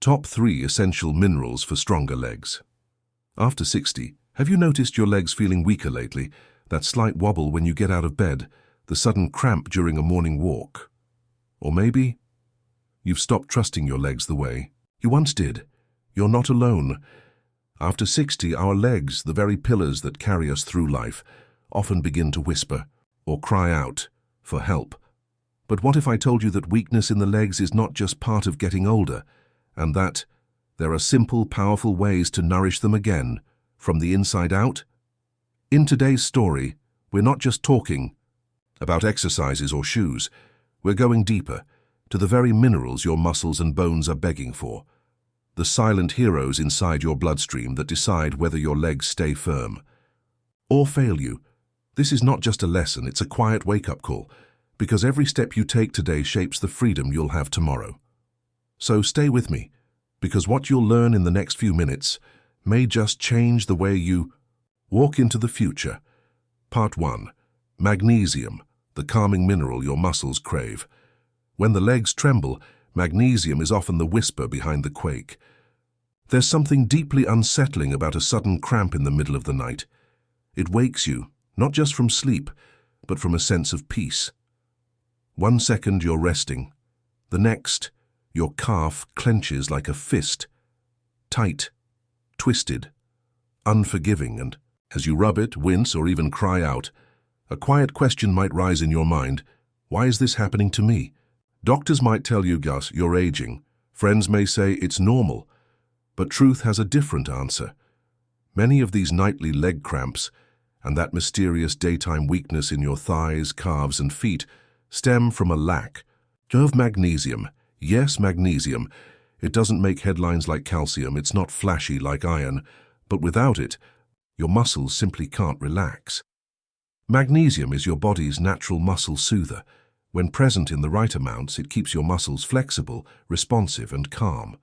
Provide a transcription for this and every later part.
Top 3 essential minerals for stronger legs. After 60, have you noticed your legs feeling weaker lately? That slight wobble when you get out of bed, the sudden cramp during a morning walk. Or maybe you've stopped trusting your legs the way you once did. You're not alone. After 60, our legs, the very pillars that carry us through life, often begin to whisper or cry out for help. But what if I told you that weakness in the legs is not just part of getting older, and that there are simple, powerful ways to nourish them again, from the inside out? In today's story, we're not just talking about exercises or shoes. We're going deeper, to the very minerals your muscles and bones are begging for. The silent heroes inside your bloodstream that decide whether your legs stay firm or fail you. This is not just a lesson, it's a quiet wake-up call, because every step you take today shapes the freedom you'll have tomorrow. So stay with me, because what you'll learn in the next few minutes may just change the way you walk into the future. Part 1. Magnesium, the calming mineral your muscles crave. When the legs tremble, magnesium is often the whisper behind the quake. There's something deeply unsettling about a sudden cramp in the middle of the night. It wakes you, not just from sleep, but from a sense of peace. 1 second you're resting. The next, your calf clenches like a fist. Tight, twisted, unforgiving, and as you rub it, wince, or even cry out, a quiet question might rise in your mind. Why is this happening to me? Doctors might tell you, Gus, you're aging. Friends may say it's normal. But truth has a different answer. Many of these nightly leg cramps and that mysterious daytime weakness in your thighs, calves, and feet stem from a lack of magnesium. Yes, magnesium. It doesn't make headlines like calcium, it's not flashy like iron, but without it, your muscles simply can't relax. Magnesium is your body's natural muscle soother. When present in the right amounts, it keeps your muscles flexible, responsive, and calm.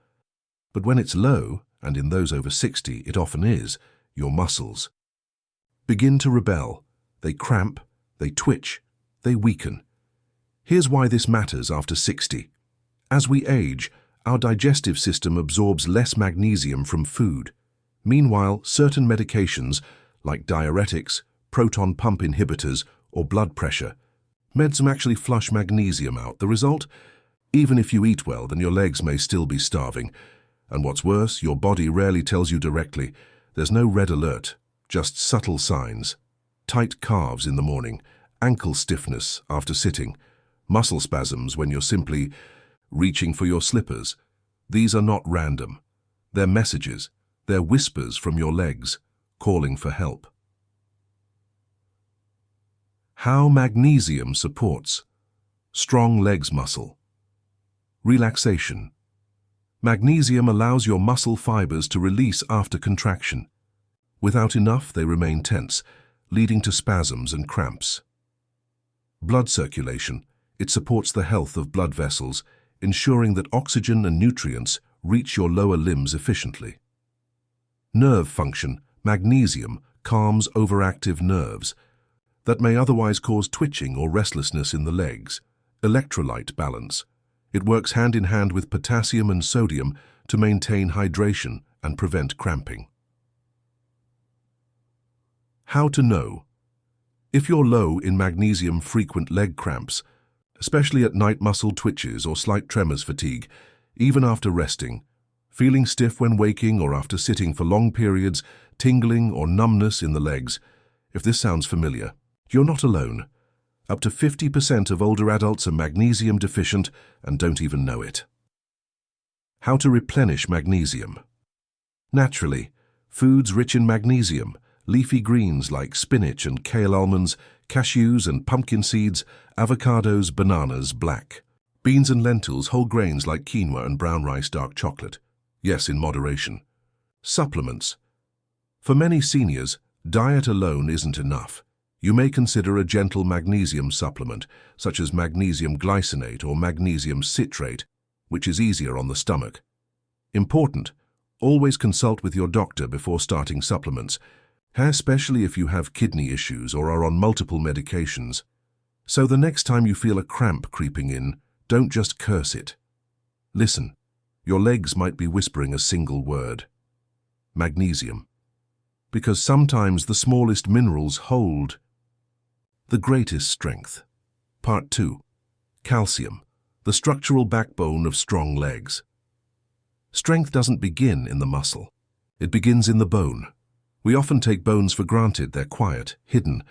But when it's low, and in those over 60 it often is, your muscles begin to rebel. They cramp, they twitch, they weaken. Here's why this matters after 60. As we age, our digestive system absorbs less magnesium from food. Meanwhile, certain medications, like diuretics, proton pump inhibitors, or blood pressure, meds actually flush magnesium out. The result? Even if you eat well, then your legs may still be starving. And what's worse, your body rarely tells you directly. There's no red alert, just subtle signs. Tight calves in the morning, ankle stiffness after sitting, muscle spasms when you're simply reaching for your slippers. These are not random. They're messages. They're whispers from your legs, calling for help. How magnesium supports strong legs muscle. Relaxation. Magnesium allows your muscle fibers to release after contraction. Without enough, they remain tense, leading to spasms and cramps. Blood circulation. It supports the health of blood vessels, ensuring that oxygen and nutrients reach your lower limbs efficiently. Nerve function. Magnesium calms overactive nerves that may otherwise cause twitching or restlessness in the legs. Electrolyte balance. It works hand in hand with potassium and sodium to maintain hydration and prevent cramping. How to know? If you're low in magnesium, frequent leg cramps, especially at night, muscle twitches or slight tremors, fatigue, even after resting, feeling stiff when waking or after sitting for long periods, tingling or numbness in the legs. If this sounds familiar, you're not alone. Up to 50% of older adults are magnesium deficient and don't even know it. How to replenish magnesium? Naturally, foods rich in magnesium, leafy greens like spinach and kale, almonds, cashews and pumpkin seeds, avocados, bananas, black beans and lentils, whole grains like quinoa and brown rice, dark chocolate. Yes, in moderation. Supplements. For many seniors, diet alone isn't enough. You may consider a gentle magnesium supplement, such as magnesium glycinate or magnesium citrate, which is easier on the stomach. Important, always consult with your doctor before starting supplements, especially if you have kidney issues or are on multiple medications. So the next time you feel a cramp creeping in, don't just curse it. Listen, Your legs might be whispering a single word. Magnesium. Because sometimes the smallest minerals hold the greatest strength. Part 2. Calcium, the structural backbone of strong legs. Strength doesn't begin in the muscle. It begins in the bone. We often take bones for granted. They're quiet, hidden,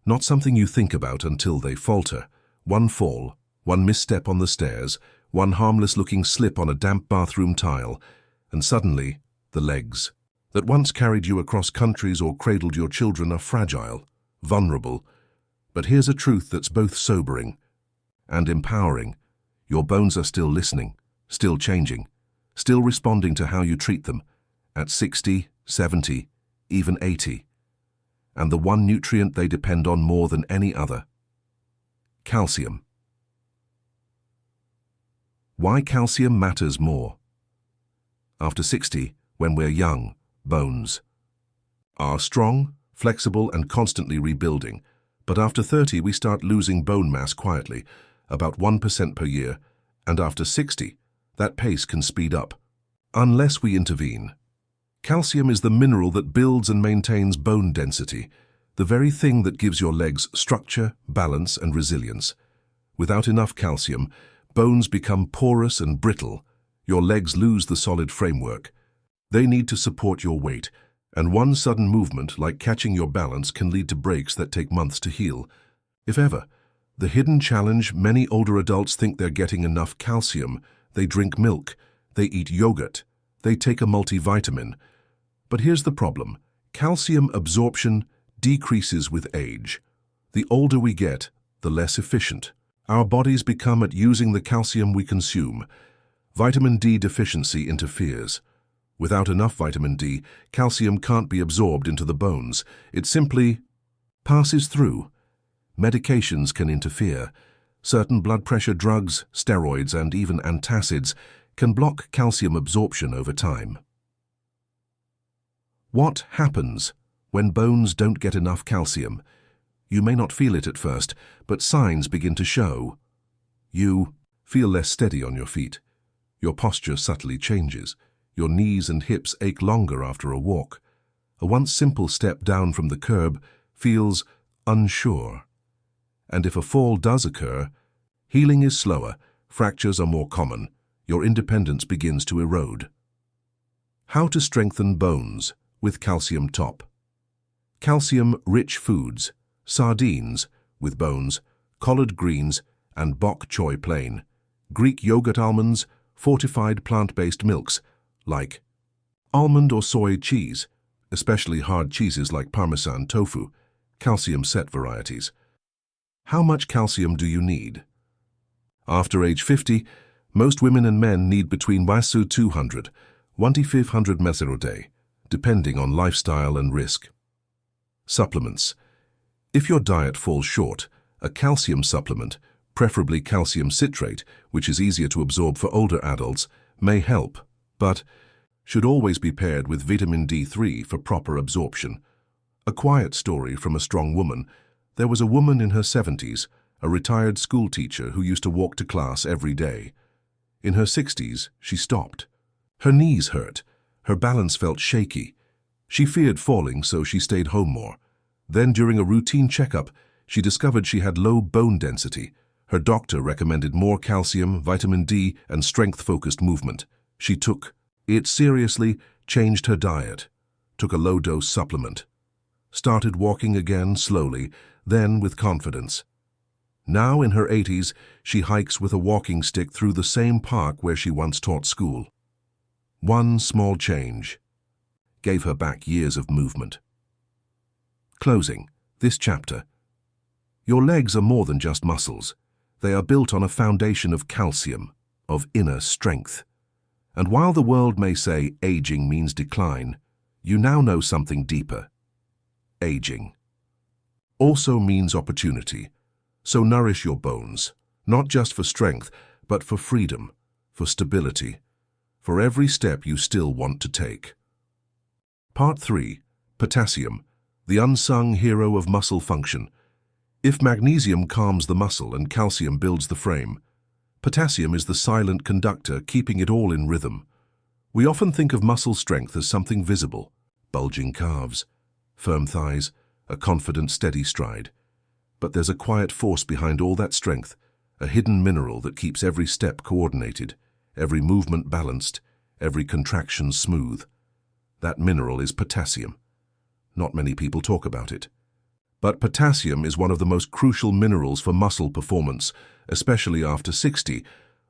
not something you think about until they falter. One fall, one misstep on the stairs, one harmless-looking slip on a damp bathroom tile, and suddenly, the legs that once carried you across countries or cradled your children are fragile, vulnerable. But here's a truth that's both sobering and empowering. Your bones are still listening, still changing, still responding to how you treat them at 60, 70, even 80. And the one nutrient they depend on more than any other: calcium. Why calcium matters more. After 60, when we're young, bones are strong, flexible, and constantly rebuilding. But after 30, we start losing bone mass quietly, about 1% per year, and after 60, that pace can speed up, unless we intervene. Calcium is the mineral that builds and maintains bone density, the very thing that gives your legs structure, balance, and resilience. Without enough calcium, bones become porous and brittle. Your legs lose the solid framework. They need to support your weight, and one sudden movement, like catching your balance, can lead to breaks that take months to heal, if ever. The hidden challenge: many older adults think they're getting enough calcium. They drink milk, they eat yogurt, they take a multivitamin. But here's the problem: calcium absorption decreases with age. The older we get, the less efficient our bodies become at using the calcium we consume. Vitamin D deficiency interferes. Without enough vitamin D, calcium can't be absorbed into the bones. It simply passes through. Medications can interfere. Certain blood pressure drugs, steroids, and even antacids can block calcium absorption over time. What happens when bones don't get enough calcium? You may not feel it at first, but signs begin to show. You feel less steady on your feet. Your posture subtly changes. Your knees and hips ache longer after a walk. A once simple step down from the curb feels unsure. And if a fall does occur, healing is slower, fractures are more common, your independence begins to erode. How to strengthen bones with calcium top. Calcium-rich foods: sardines with bones, collard greens, and bok choy plain, Greek yogurt, almonds, fortified plant-based milks like almond or soy cheese, especially hard cheeses like Parmesan, tofu, calcium set varieties. How much calcium do you need? After age 50, most women and men need between 200 to 500 ml a day, depending on lifestyle and risk. Supplements. If your diet falls short, a calcium supplement, preferably calcium citrate, which is easier to absorb for older adults, may help, but should always be paired with vitamin D3 for proper absorption. A quiet story from a strong woman. There was a woman in her 70s, a retired school teacher who used to walk to class every day. In her 60s, she stopped. Her knees hurt. Her balance felt shaky. She feared falling, so she stayed home more. Then, during a routine checkup, she discovered she had low bone density. Her doctor recommended more calcium, vitamin D, and strength-focused movement. She took it seriously, changed her diet, took a low-dose supplement, started walking again slowly, then with confidence. Now in her 80s, she hikes with a walking stick through the same park where she once taught school. One small change gave her back years of movement. Closing this chapter. Your legs are more than just muscles. They are built on a foundation of calcium, of inner strength. And while the world may say aging means decline, you now know something deeper. Aging also means opportunity. So nourish your bones, not just for strength, but for freedom, for stability, for every step you still want to take. Part 3. Potassium, the unsung hero of muscle function. If magnesium calms the muscle and calcium builds the frame, Potassium is the silent conductor, keeping it all in rhythm. We often think of muscle strength as something visible: bulging calves, firm thighs, a confident, steady stride. But there's a quiet force behind all that strength, a hidden mineral that keeps every step coordinated, every movement balanced, every contraction smooth. That mineral is potassium. Not many people talk about it. But potassium is one of the most crucial minerals for muscle performance, especially after 60.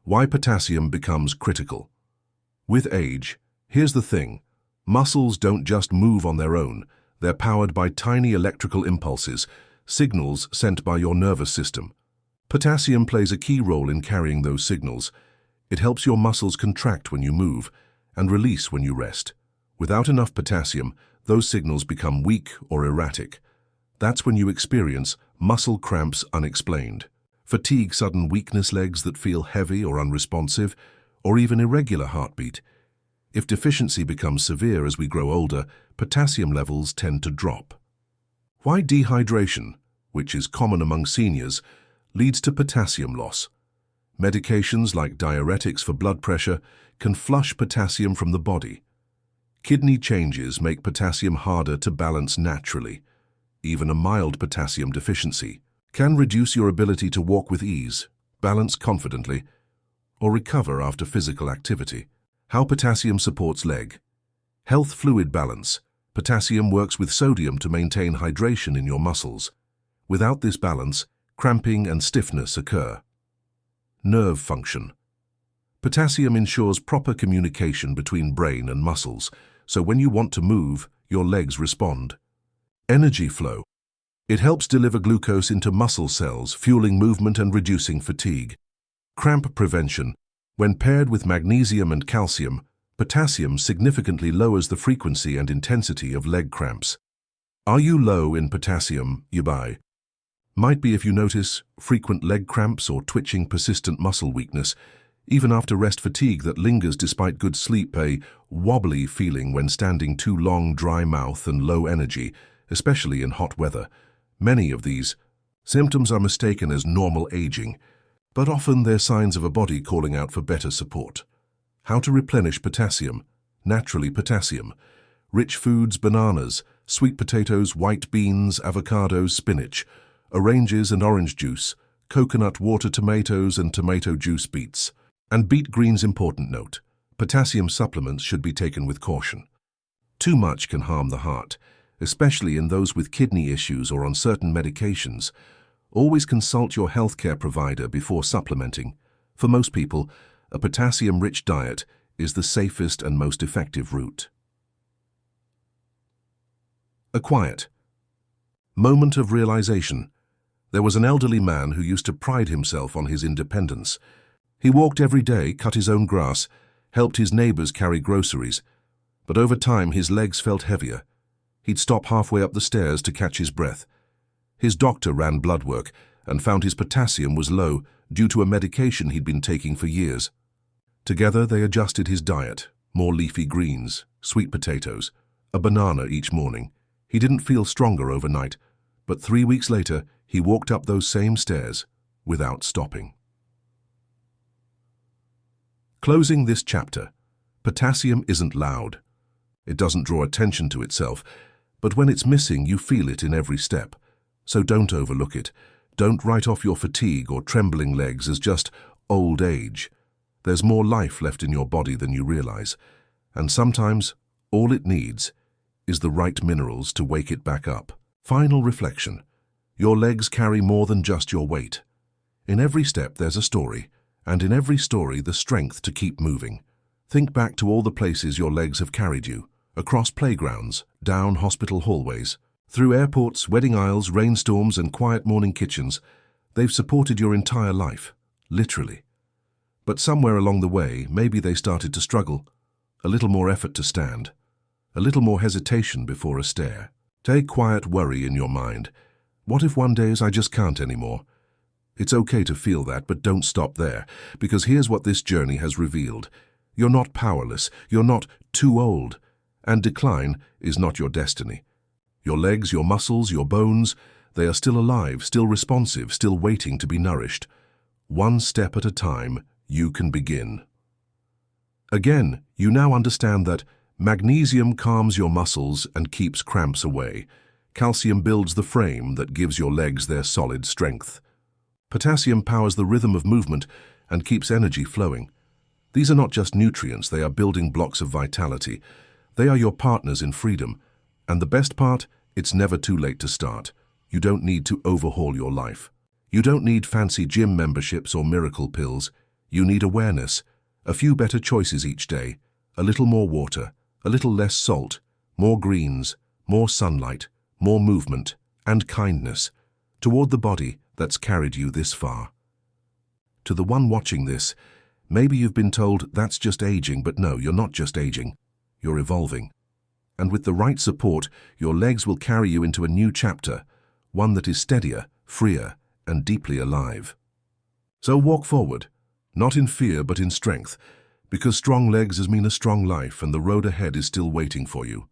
Why potassium becomes critical? With age, here's the thing: muscles don't just move on their own. They're powered by tiny electrical impulses, signals sent by your nervous system. Potassium plays a key role in carrying those signals. It helps your muscles contract when you move and release when you rest. Without enough potassium, those signals become weak or erratic. That's when you experience muscle cramps unexplained, fatigue, sudden weakness, legs that feel heavy or unresponsive, or even irregular heartbeat. If deficiency becomes severe as we grow older, potassium levels tend to drop. Why dehydration, which is common among seniors, leads to potassium loss? Medications like diuretics for blood pressure can flush potassium from the body. Kidney changes make potassium harder to balance naturally. Even a mild potassium deficiency can reduce your ability to walk with ease, balance confidently, or recover after physical activity. How potassium supports leg health: fluid balance. Potassium works with sodium to maintain hydration in your muscles. Without this balance, cramping and stiffness occur. Nerve function. Potassium ensures proper communication between brain and muscles, so when you want to move, your legs respond. Energy flow. It helps deliver glucose into muscle cells, fueling movement and reducing fatigue. Cramp prevention. When paired with magnesium and calcium, potassium significantly lowers the frequency and intensity of leg cramps. Are you low in potassium? Might be if you notice frequent leg cramps or twitching, persistent muscle weakness, even after rest, fatigue that lingers despite good sleep, a wobbly feeling when standing too long, dry mouth and low energy, especially in hot weather. Many of these symptoms are mistaken as normal aging, but often they're signs of a body calling out for better support. How to replenish potassium? Naturally potassium. Rich foods: bananas, sweet potatoes, white beans, avocados, spinach, oranges and orange juice, coconut water, tomatoes and tomato juice, beets. And beet greens. Important note: potassium supplements should be taken with caution. Too much can harm the heart, especially in those with kidney issues or on certain medications. Always consult your healthcare provider before supplementing. For most people, a potassium-rich diet is the safest and most effective route. A quiet moment of realization. There was an elderly man who used to pride himself on his independence. He walked every day, cut his own grass, helped his neighbors carry groceries. But over time, his legs felt heavier. He'd stop halfway up the stairs to catch his breath. His doctor ran blood work and found his potassium was low due to a medication he'd been taking for years. Together, they adjusted his diet: more leafy greens, sweet potatoes, a banana each morning. He didn't feel stronger overnight, but 3 weeks later, he walked up those same stairs without stopping. Closing this chapter, potassium isn't loud. It doesn't draw attention to itself, but when it's missing, you feel it in every step. So don't overlook it. Don't write off your fatigue or trembling legs as just old age. There's more life left in your body than you realize, and sometimes all it needs is the right minerals to wake it back up. Final reflection: your legs carry more than just your weight. In every step there's a story, and in every story the strength to keep moving. Think back to all the places your legs have carried you: across playgrounds, down hospital hallways, through airports, wedding aisles, rainstorms and quiet morning kitchens. They've supported your entire life, literally. But somewhere along the way, maybe they started to struggle. A little more effort to stand. A little more hesitation before a stair. Take quiet worry in your mind. What if one day I just can't anymore? It's okay to feel that, but don't stop there, because here's what this journey has revealed. You're not powerless, you're not too old, and decline is not your destiny. Your legs, your muscles, your bones, they are still alive, still responsive, still waiting to be nourished. One step at a time, you can begin. Again, you now understand that magnesium calms your muscles and keeps cramps away. Calcium builds the frame that gives your legs their solid strength. Potassium powers the rhythm of movement and keeps energy flowing. These are not just nutrients, they are building blocks of vitality. They are your partners in freedom. And the best part, it's never too late to start. You don't need to overhaul your life. You don't need fancy gym memberships or miracle pills. You need awareness, a few better choices each day, a little more water, a little less salt, more greens, more sunlight, more movement, and kindness toward the body that's carried you this far. To the one watching this, maybe you've been told that's just aging, but no, you're not just aging, you're evolving. And with the right support, your legs will carry you into a new chapter, one that is steadier, freer, and deeply alive. So walk forward, not in fear but in strength, because strong legs mean a strong life and the road ahead is still waiting for you.